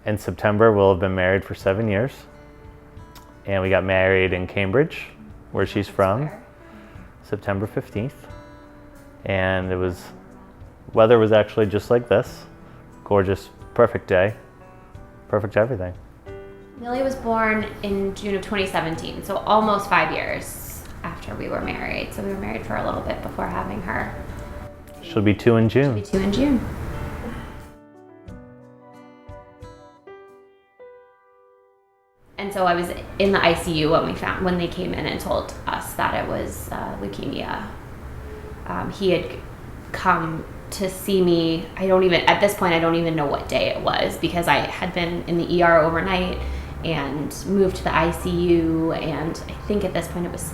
In September, we'll have been married for 7 years. And we got married in Cambridge, where she's from, September 15th. And weather was actually just like this. Gorgeous, perfect day, perfect everything. Millie was born in June of 2017, so almost 5 years after we were married. So we were married for a little bit before having her. She'll be 2 in June. She'll be 2 in June. And so I was in the ICU when they came in and told us that it was leukemia. He had come to see me. At this point, I don't even know what day it was, because I had been in the ER overnight and moved to the ICU. And I think at this point it was the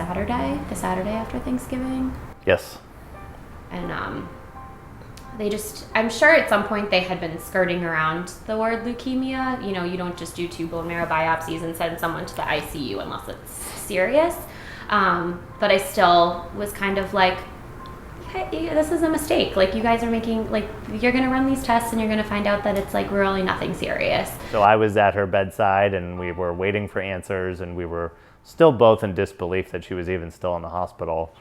Saturday after Thanksgiving. Yes. And I'm sure at some point they had been skirting around the word leukemia. You know, you don't just do 2 bone marrow biopsies and send someone to the ICU unless it's serious. But I still was kind of like, hey, this is a mistake. Like, you guys are making, like, you're going to run these tests and you're going to find out that it's like really nothing serious. So I was at her bedside and we were waiting for answers, and we were still both in disbelief that she was even still in the hospital.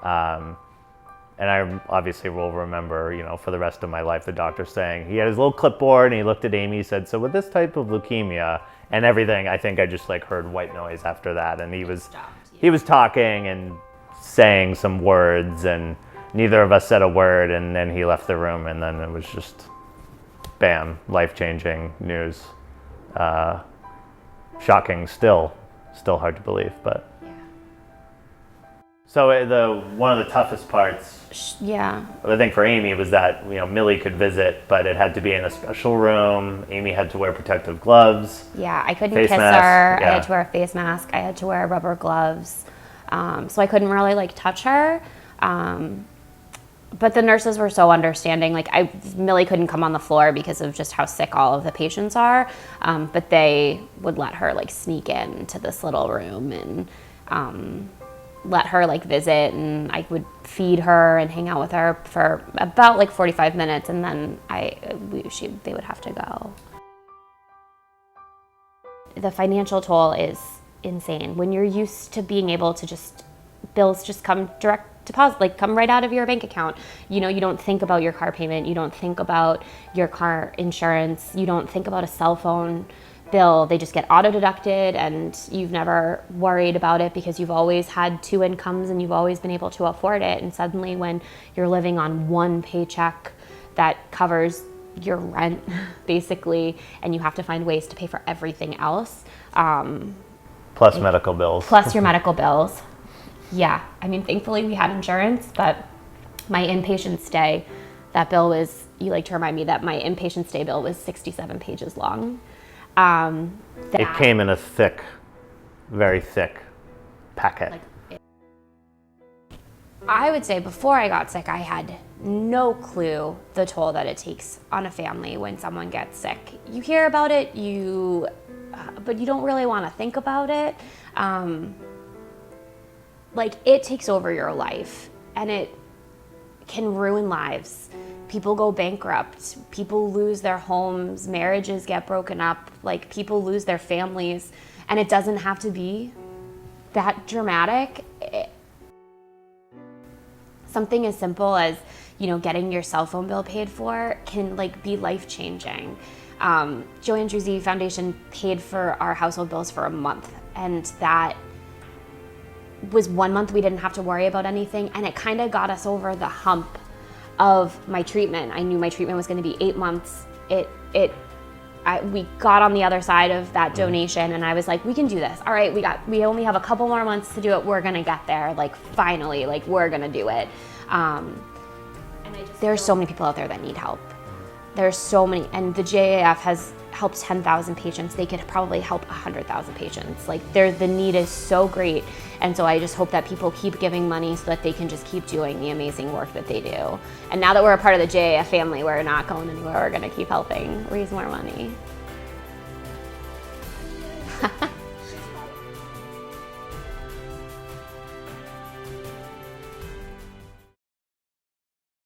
And I obviously will remember, for the rest of my life, the doctor saying, he had his little clipboard and he looked at Amy, he said, so with this type of leukemia and everything, I think I just heard white noise after that. And he was talking and saying some words, and neither of us said a word, and then he left the room, and then it was just, bam, life-changing news. Shocking, still hard to believe, but. So one of the toughest parts, I think for Amy, was that Millie could visit, but it had to be in a special room. Amy had to wear protective gloves. Yeah, I couldn't kiss her. Yeah. I had to wear a face mask. I had to wear rubber gloves, so I couldn't really touch her. But the nurses were so understanding. Millie couldn't come on the floor because of just how sick all of the patients are, but they would let her sneak into this little room and. Let her visit, and I would feed her and hang out with her for about 45 minutes, and then they would have to go. The financial toll is insane when you're used to being able to bills just come direct deposit, come right out of your bank account. You don't think about your car payment, you don't think about your car insurance, you don't think about a cell phone bill. They just get auto deducted, and you've never worried about it because you've always had 2 incomes and you've always been able to afford it. And suddenly when you're living on 1 paycheck that covers your rent basically, and you have to find ways to pay for everything else. Plus medical bills. Plus your medical bills. Yeah, thankfully we had insurance, but my inpatient stay, that bill was, you like to remind me that my inpatient stay bill was 67 pages long. It came in a thick, very thick packet. I would say before I got sick, I had no clue the toll that it takes on a family when someone gets sick. You hear about it, but you don't really want to think about it. It takes over your life, and it can ruin lives. People go bankrupt, people lose their homes, marriages get broken up, people lose their families, and it doesn't have to be that dramatic. Something as simple as, getting your cell phone bill paid for can be life-changing. Joe Andruzzi Foundation paid for our household bills for a month, and that was 1 month we didn't have to worry about anything, and it kind of got us over the hump of my treatment. I knew my treatment was going to be 8 months. We got on the other side of that donation, and I was like, we can do this. All right, we only have a couple more months to do it. We're going to get there. Finally, we're going to do it. There's so many people out there that need help. There's so many, and the JAF has helped 10,000 patients. They could probably help 100,000 patients. The need is so great. And so I just hope that people keep giving money so that they can just keep doing the amazing work that they do. And now that we're a part of the JAF family, we're not going anywhere. We're going to keep helping raise more money.